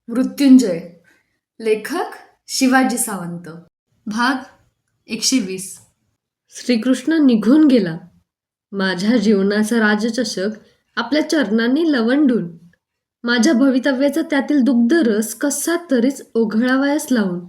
मृत्युंजय. लेखक शिवाजी सावंत. भाग 120. श्रीकृष्ण निघून गेला. माझ्या जीवनाचा राजचषक आपल्या चरणांनी लवंडून माझ्या भवितव्याचा त्यातील दुग्धरस कसा तरीच ओघळावयास लावून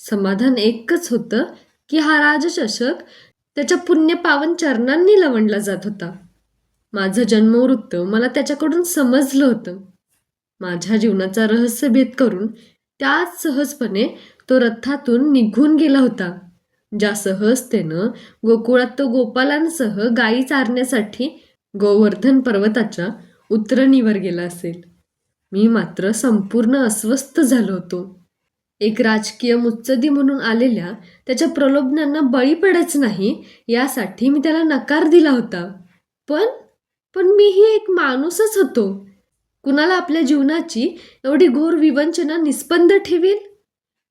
समाधान एकच होतं की हा राजचषक त्याच्या पुण्यपावन चरणांनी लवंडला जात होता. माझं जन्मवृत्त मला त्याच्याकडून समजलं होतं. माझ्या जीवनाचा रहस्यभेद करून त्याच सहजपणे तो रथातून निघून गेला होता, ज्या सहजतेनं गोकुळात तो गोपालांसह गायी चारण्यासाठी गोवर्धन पर्वताच्या उतरणीवर गेला असेल. मी मात्र संपूर्ण अस्वस्थ झालो होतो. एक राजकीय मुत्सदी म्हणून आलेल्या त्याच्या प्रलोभनांना बळी पडायचं नाही यासाठी मी त्याला नकार दिला होता. पण मीही एक माणूसच होतो. कुणाला आपल्या जीवनाची एवढी घोर विवंचना निस्पंद ठेवील?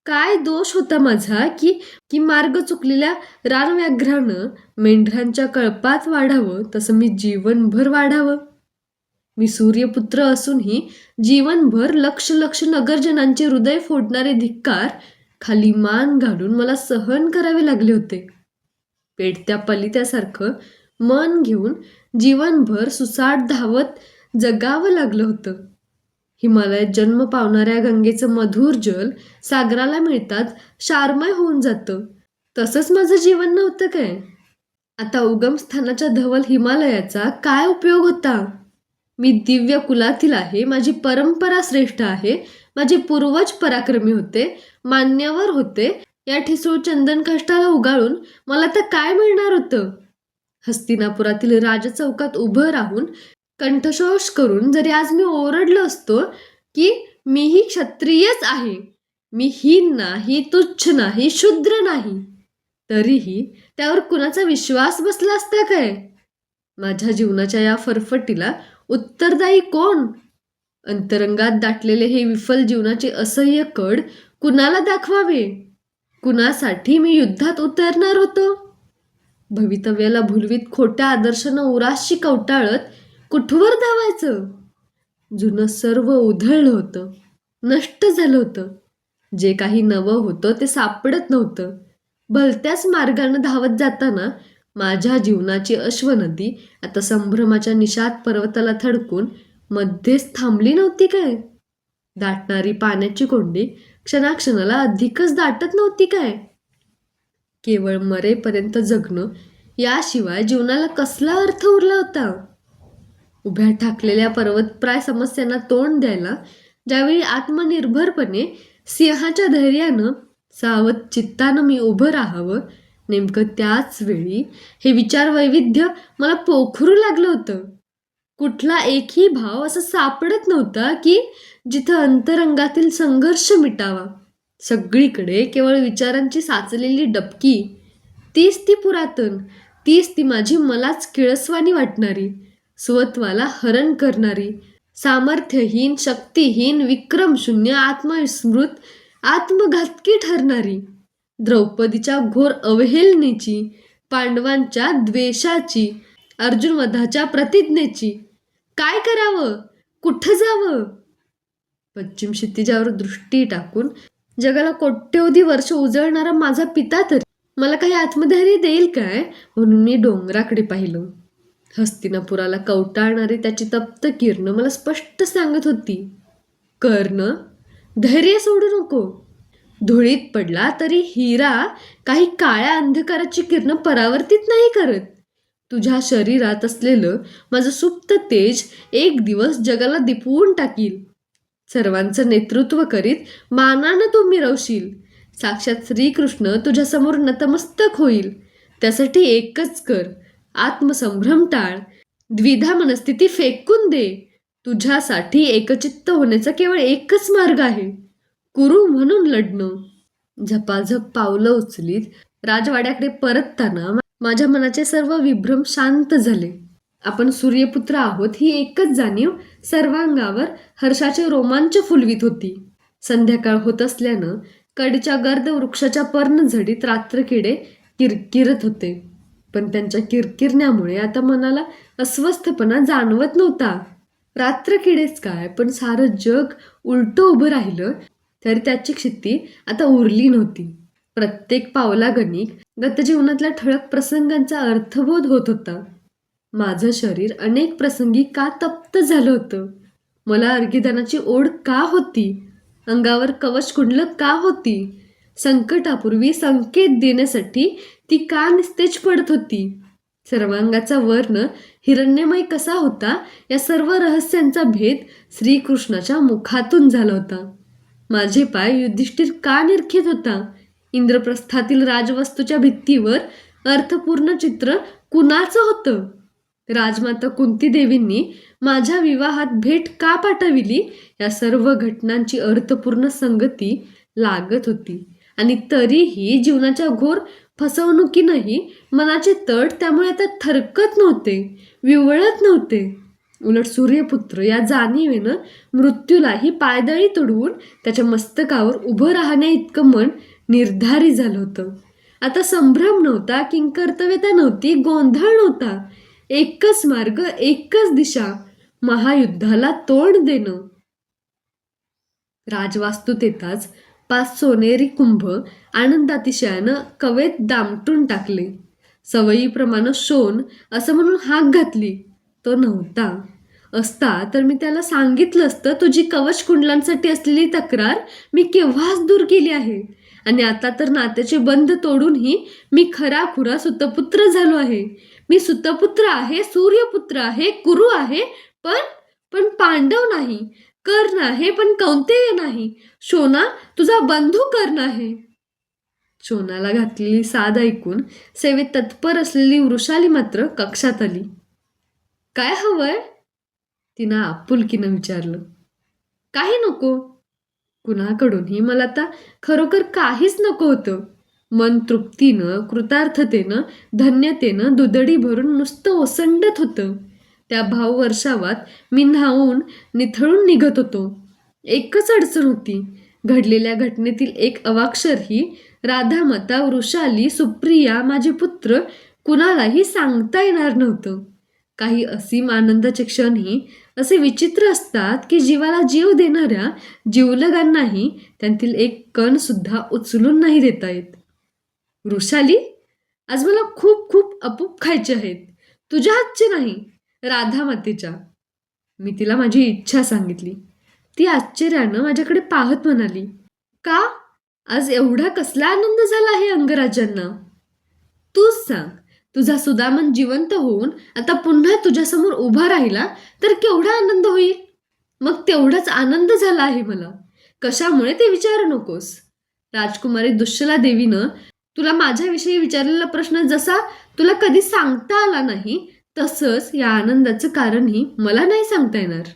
काय दोष होता माझा की मार्ग चुकलेल्या रानव्याघ्रानं मेंढरांच्या कळपात वाढावं तसं मी जीवनभर वाढावं. मी सूर्यपुत्र असूनही जीवनभर लक्ष लक्ष नगरजनांचे हृदय फोडणारे धिक्कार खाली मान घालून मला सहन करावे लागले होते. पेटत्या पलित्यासारखं मन घेऊन जीवनभर सुसाट धावत जगावं लागलं होतं. हिमालयात जन्म पावणाऱ्या गंगेचं मधुर जल सागराला मिळताच क्षारमय होऊन जातं. तसंच माझं जीवन नव्हतं काय? आता उगमस्थानाच्या धवल हिमालयाचा काय उपयोग होता? मी दिव्य कुलातील आहे, माझी परंपरा श्रेष्ठ आहे, माझे पूर्वज पराक्रमी होते, मान्यवर होते. या ठिसूळ चंदन काष्टाला उगाळून मला तर काय मिळणार होतं? हस्तिनापुरातील राजचौकात उभं राहून कंठशोष करून जरी आज मी ओरडलो असतो की मीही क्षत्रियच आहे, मी हीन नाही, तुच्छ नाही, शूद्र नाही, तरीही त्यावर कुणाचा विश्वास बसला असता काय? माझ्या जीवनाच्या या फरफटीला उत्तरदायी कोण? अंतरंगात दाटलेले हे विफल जीवनाचे असह्य कड कुणाला दाखवावे? कुणासाठी मी युद्धात उतरणार होतो? भवितव्याला भुलवीत खोट्या आदर्शानं उराशी कवटाळत कुठवर धावायचं? जुनं सर्व उधळलं होतं, नष्ट झालं होतं. जे काही नवं होतं ते सापडत नव्हतं. भलत्याच मार्गानं धावत जाताना माझ्या जीवनाची अश्वनदी आता संभ्रमाच्या निषाद पर्वताला थडकून मध्येच थांबली नव्हती काय? दाटणारी पाण्याची कोंडी क्षणाक्षणाला अधिकच दाटत नव्हती काय? केवळ मरेपर्यंत जगणं याशिवाय जीवनाला कसला अर्थ उरला होता? उभ्या ठाकलेल्या पर्वतप्राय समस्यांना तोंड द्यायला ज्यावेळी आत्मनिर्भरपणे सिंहाच्या धैर्यानं सावध चित्तानं मी उभं राहावं, नेमकं त्याच वेळी हे विचार वैविध्य मला पोखरू लागलं होतं. कुठला एकही भाव असा सापडत नव्हता की जिथं अंतरंगातील संघर्ष मिटावा. सगळीकडे केवळ विचारांची साचलेली डबकी, तीच ती पुरातन, तीच ती माझी मलाच किळसवाणी वाटणारी, स्वत्वाला हरण करणारी, सामर्थ्यहीन, शक्तिहीन, विक्रमशून्य, आत्मविस्मृत, आत्मघातकी ठरणारी, द्रौपदीच्या घोर अवहेलनेची, पांडवांच्या द्वेषाची, अर्जुनवधाच्या प्रतिज्ञेची. काय करावं? कुठं जावं? पश्चिम क्षितिजावर दृष्टी टाकून जगाला कोट्यवधी वर्ष उजळणारा माझा पिता तरी मला काही आत्मधैर्य देईल काय म्हणून मी डोंगराकडे पाहिलं. हस्तिनापुराला कवटाळणारी त्याची तप्त किरण मला स्पष्ट सांगत होती, कर्ण, धैर्य सोडू नको. धुळीत पडला तरी हिरा काही काळ्या अंधकाराची किरण परावर्तित नाही करत. तुझ्या शरीरात असलेलं माझं सुप्त तेज एक दिवस जगाला दिपवून टाकील. सर्वांचं नेतृत्व करीत मानानं तू मिरवशील. साक्षात श्रीकृष्ण तुझ्यासमोर नतमस्तक होईल. त्यासाठी एकच कर, आत्मसंभ्रम टाळ, द्विधा मनस्थिती फेकून दे. तुझ्यासाठी एकचित्त होण्याचा केवळ एकच मार्ग आहे, कुरु म्हणून लढणं. झपाझप पावलं उचलीत राजवाड्याकडे परतताना माझ्या मनाचे सर्व विभ्रम शांत झाले. आपण सूर्यपुत्र आहोत ही एकच जाणीव सर्वांगावर हर्षाचे रोमांच फुलवीत होती. संध्याकाळ होत असल्यानं कडीच्या गर्द वृक्षाच्या पर्णझडीत रात्रकिडे किरकिरत होते. पण त्यांच्या किरकिरण्यामुळे आता मनाला अस्वस्थपणा जाणवत नव्हता. रात्रकिडेच काय, पण सारं जग उलटं उभं राहिलं तरी त्याची क्षिती आता उरली नव्हती. प्रत्येक पावलागणिक गतजीवनातल्या ठळक प्रसंगांचा अर्थबोध होत होता. माझं शरीर अनेक प्रसंगी का तप्त झालं होतं? मला अर्घ्यदानाची ओढ का होती? अंगावर कवच कुंडलं का होती? संकटापूर्वी संकेत देण्यासाठी ती का निस्तेज पडत होती? सर्वांगाचा वर्ण हिरण्यमय कसा होता, या सर्व रहस्यांचा भेद श्रीकृष्णाच्या मुखातून झाला होता. माझे पाय युधिष्ठिर का निरखित होता? इंद्रप्रस्थातील राजवस्तूच्या भित्तीवर अर्थपूर्ण चित्र कुणाचं होतं? राजमाता कुंती देवींनी माझ्या विवाहात भेट का पाठविली? या सर्व घटनांची अर्थपूर्ण संगती लागत होती. आणि तरीही जीवनाच्या घोर फसवणुकीनंही मनाचे तट त्यामुळे आता थरकत नव्हते, विवळत नव्हते. उलट सूर्यपुत्र या जाणीवेनं मृत्यूलाही पायदळी तुडवून त्याच्या मस्तकावर उभं राहण्या इतकं मन निर्धारी झालं होतं. आता संभ्रम नव्हता, किंकर्तव्यता नव्हती, गोंधळ नव्हता. एकच मार्ग, एकच दिशा, महायुद्धाला तोंड देणं. राजवास्तूत येताच 5 सोनेरी कुंभ आनंदातिशयानं कवेत दामटून टाकले. सवयीप्रमाणे शोन असं म्हणून हाक घातली. तो नव्हता. असता तर मी त्याला सांगितलं असतं, तुझी कवच कुंडलांसाठी असलेली तक्रार मी केव्हाच दूर केली आहे. आणि आता तर नात्याचे बंध तोडूनही मी खराखुरा सुतपुत्र झालो आहे. मी सुतपुत्र आहे, सूर्यपुत्र आहे, कुरु आहे, पण पण पांडव नाही. कर्ण आहे, पण कौंतेय नाही. शोना, तुझा बंधू कर्ण आहे. शोनाला घातलेली साद ऐकून सेवेत तत्पर असलेली वृषाली मात्र कक्षात आली. काय हवंय? तिनं आपुलकीनं विचारलं. काही नको. कुणाकडूनही मला आता खरोखर काहीच नको होतं. मन तृप्तीनं, कृतार्थतेनं, धन्यतेनं दुधडी भरून नुसतं ओसंडत होतं. त्या भाववर्षावात मी न्हावून निथळून निघत होतो. एकच अडचण होती. घडलेल्या घटनेतील एक अवाक्षरही राधामाता, वृषाली, सुप्रिया, माझे पुत्र कुणालाही सांगता येणार नव्हतं. काही असीम आनंदाचे क्षणही असे विचित्र असतात की जीवाला जीव देणाऱ्या जीवलगांनाही त्यांतील एक कण सुद्धा उचलून नाही देता येत. वृषाली, आज मला खूप खूप अपूप खायचे आहेत. तुझ्या हातचे नाही, राधामातेच्या. मी तिला माझी इच्छा सांगितली. ती आश्चर्यानं माझ्याकडे पाहत म्हणाली, का? आज एवढा कसला आनंद झाला आहे अंगराजांना? तूच सांग. तुझा सुदामन जिवंत होऊन आता पुन्हा तुझ्यासमोर उभा राहिला तर केवढा आनंद होईल. मग तेवढाच आनंद झाला आहे मला. कशामुळे ते विचारू नकोस. राजकुमारी दुश्शला देवीनं तुला माझ्याविषयी विचारलेला प्रश्न जसा तुला कधी सांगता आला नाही, तसंच या आनंदाचं कारणही मला नाही सांगता येणार.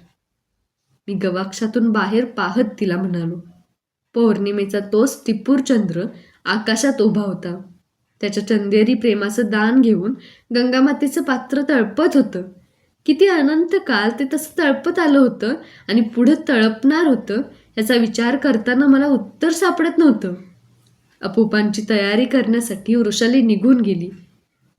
मी गवाक्षातून बाहेर पाहत तिला म्हणालो. पौर्णिमेचा तोच टिपूर चंद्र आकाशात उभा होता. त्याच्या चंदेरी प्रेमाचं दान घेऊन गंगामातेचं पात्र तळपत होतं. किती अनंत काल ते तसं तळपत आलं होतं आणि पुढं तळपणार होतं याचा विचार करताना मला उत्तर सापडत नव्हतं. अपूपांची तयारी करण्यासाठी वृषाली निघून गेली.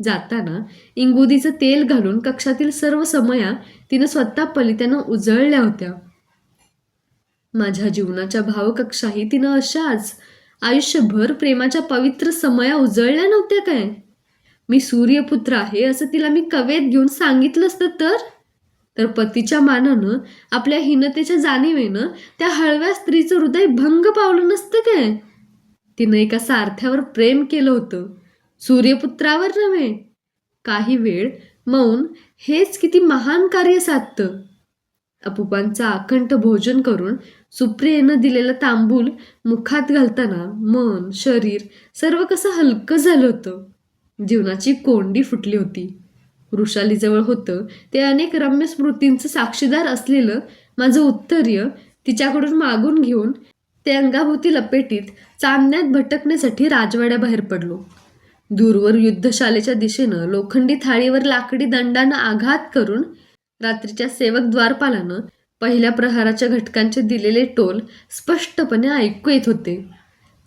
जाताना इंगुदीचं तेल घालून कक्षातील सर्व समया तिनं स्वतः पलित्यानं उजळल्या होत्या. माझ्या जीवनाच्या भावकक्षाही तिनं अशाच आयुष्यभर प्रेमाच्या पवित्र समया उजळल्या नव्हत्या काय? मी सूर्यपुत्र आहे असं तिला मी कवेत घेऊन सांगितलं असतं तर पतीच्या मानानं, आपल्या हीनतेच्या जाणीवेनं त्या हळव्या स्त्रीचं हृदय भंग पावलं नसतं काय? तिनं एका सारथ्यावर प्रेम केलं होतं, सूर्यपुत्रावर नव्हे. काही वेळ मौन हेच किती महान कार्य साधतं. अपूपांचं आकंठ भोजन करून सुप्रियेनं दिलेलं तांबूल मुखात घालताना मन, शरीर सर्व कसं हलकं झालं होतं. जीवनाची कोंडी फुटली होती. वृषालीजवळ होतं ते अनेक रम्य स्मृतींचं साक्षीदार असलेलं माझं उत्तर्य तिच्याकडून मागून घेऊन ते अंगाभोवती लपेटीत चांदण्यात भटकण्यासाठी राजवाड्याबाहेर पडलो. दूरवर युद्धशालेच्या दिशेनं लोखंडी थाळीवर लाकडी दंडानं आघात करून रात्रीच्या सेवक द्वारपालानं पहिल्या प्रहाराच्या घटकांचे दिलेले टोल स्पष्टपणे ऐकू येत होते.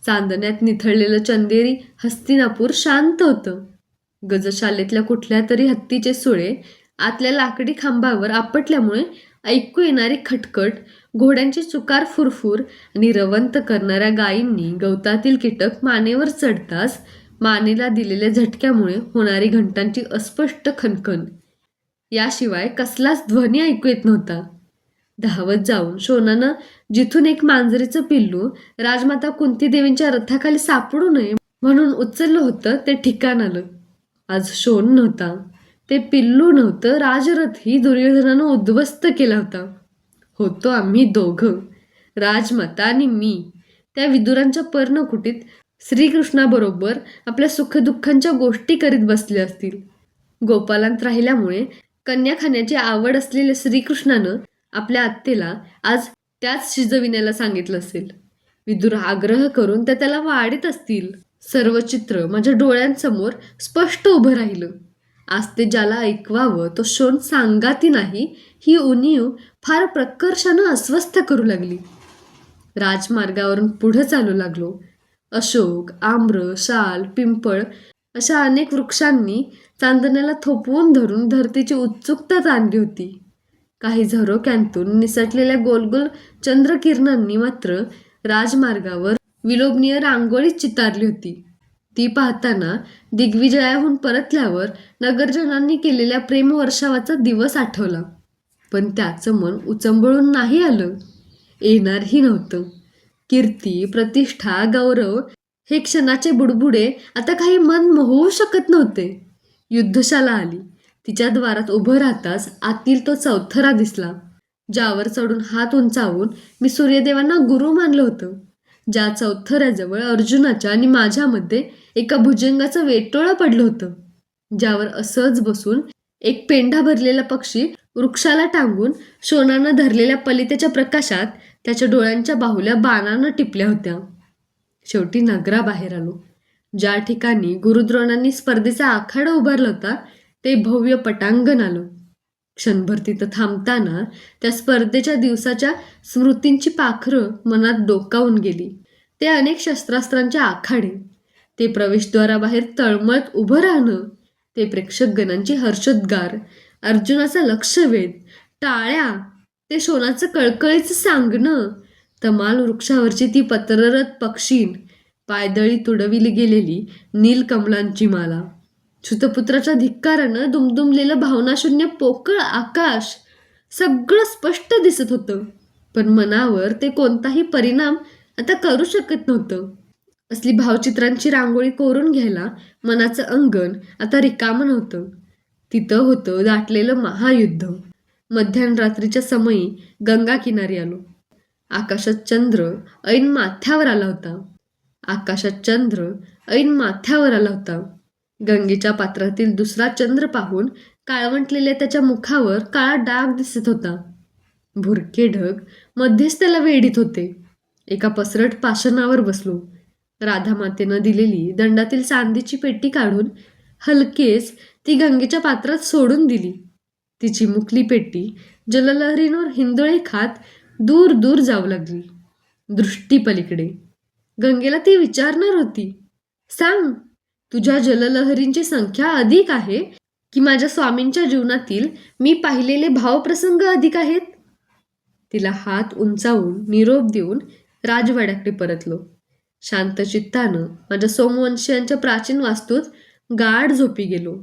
चांदण्यात निथळलेलं चंदेरी हस्तिनापूर शांत होतं. गजशालेतल्या कुठल्या तरी हत्तीचे सुळे आतल्या लाकडी खांबावर आपटल्यामुळे ऐकू येणारी खटखट, घोड्यांची चुकार फुरफुर आणि रवंत करणाऱ्या गायींनी गवतातील कीटक मानेवर चढताच मानेला दिलेल्या झटक्यामुळे होणारी घंटांची अस्पष्ट खणखण, याशिवाय कसलाच ध्वनी ऐकू येत नव्हता. धावत जाऊन शोनानं जिथून एक मांजरीचं पिल्लू राजमाता कुंती देवींच्या रथाखाली सापडू नये म्हणून उचललं होतं ते ठिकाण आलं. आज शोन नव्हता, ते पिल्लू नव्हतं, राजरथही दुर्योधनानं उद्ध्वस्त केला होता. होतो आम्ही दोघं, राजमाता आणि मी, त्या विदुरांच्या पर्णकुटीत श्रीकृष्णाबरोबर आपल्या सुखदुःखांच्या गोष्टी करीत बसले असतील. गोपालांत राहिल्यामुळे कन्या खाण्याची आवड असलेल्या श्रीकृष्णानं आपल्या आत्तेला आज त्याच शिजविण्याला सांगितलं असेल. विदुर आग्रह करून त्याला वाढीत असतील. सर्व चित्र माझ्या डोळ्यांसमोर स्पष्ट उभं राहिलं. आज ते ज्याला ऐकवावं तो शोन सांगाती नाही, ही उणीव फार प्रकर्षानं अस्वस्थ करू लागली. राजमार्गावरून पुढं चालू लागलो. अशोक, आम्र, शाल, पिंपळ अशा अनेक वृक्षांनी चांदण्याला थोपवून धरून धरतीची उत्सुकता ताणली होती. काही झरोक्यांतून निसटलेल्या गोलगोल चंद्रकिरणांनी मात्र राजमार्गावर विलोभनीय रांगोळी चितारली होती. ती पाहताना दिग्विजयाहून परतल्यावर नगरजनांनी केलेल्या प्रेमवर्षावाचा दिवस आठवला. पण त्याचं मन उचंबळून नाही आलं, येणारही नव्हतं. कीर्ती, प्रतिष्ठा, गौरव हे क्षणाचे बुडबुडे आता काही मन मोहू शकत नव्हते. युद्धशाला आली. तिच्या द्वारात उभं राहताच आतील तो चौथरा दिसला, ज्यावर चढून हात उंचावून मी सूर्यदेवांना गुरु मानलं होतं. ज्या चौथऱ्याजवळ अर्जुनाच्या आणि माझ्यामध्ये एका भुजंगाचं वेटोळं पडलं होतं, ज्यावर असंच बसून एक पेंढा भरलेला पक्षी वृक्षाला टांगून शोणानं धरलेल्या पलितेच्या प्रकाशात त्याच्या डोळ्यांच्या बाहुल्या बाणानं टिपल्या होत्या. शेवटी नगराबाहेर आलो. ज्या ठिकाणी गुरुद्रोणांनी स्पर्धेचा आखाडा उभारला होता ते भव्य पटांगण आलं. क्षणभर तिथं थांबताना त्या स्पर्धेच्या दिवसाच्या स्मृतींची पाखरं मनात डोकावून गेली. ते अनेक शस्त्रास्त्रांचे आखाडे, ते प्रवेशद्वाराबाहेर तळमळत उभं राहणं, ते प्रेक्षकगणांची हर्षोद्गार, अर्जुनाचा लक्षवेध, टाळ्या, ते शोणाचं कळकळीचं सांगणं, तमाल वृक्षावरची ती पत्ररत पक्षीण, पायदळी तुडविली गेलेली नीलकमलांची माला, सुतपुत्राच्या धिक्कारानं दुमदुमलेलं भावनाशून्य पोकळ आकाश, सगळं स्पष्ट दिसत होतं. पण मनावर ते कोणताही परिणाम आता करू शकत नव्हतं. असली भावचित्रांची रांगोळी कोरून घ्यायला मनाचं अंगण आता रिकामं नव्हतं. तिथं होतं दाटलेलं महायुद्ध. मध्यान रात्रीच्या समयी गंगा किनारी आलो. आकाशात चंद्र ऐन माथ्यावर आला होता. गंगेच्या पात्रातील दुसरा चंद्र पाहून काळवंटलेल्या त्याच्या मुखावर काळा डाग दिसत होता. भुरके ढग मध्येच त्याला वेढीत होते. एका पसरट पाषाणावर बसलो. राधामातेनं दिलेली दंडातील चांदीची पेटी काढून हलकेच ती गंगेच्या पात्रात सोडून दिली. ती चिमुकली पेटी जललहरींवर हिंदोळे खात दूर दूर जाऊ लागली. दृष्टी पलीकडे गंगेला ती विचारणार होती, सांग, तुझ्या जललहरींची संख्या अधिक आहे की माझ्या स्वामींच्या जीवनातील मी पाहिलेले भावप्रसंग अधिक आहेत? तिला हात उंचावून निरोप देऊन राजवाड्याकडे परतलो. शांत चित्तानं माझ्या सोमवंशीयांच्या प्राचीन वास्तूत गाढ झोपी गेलो.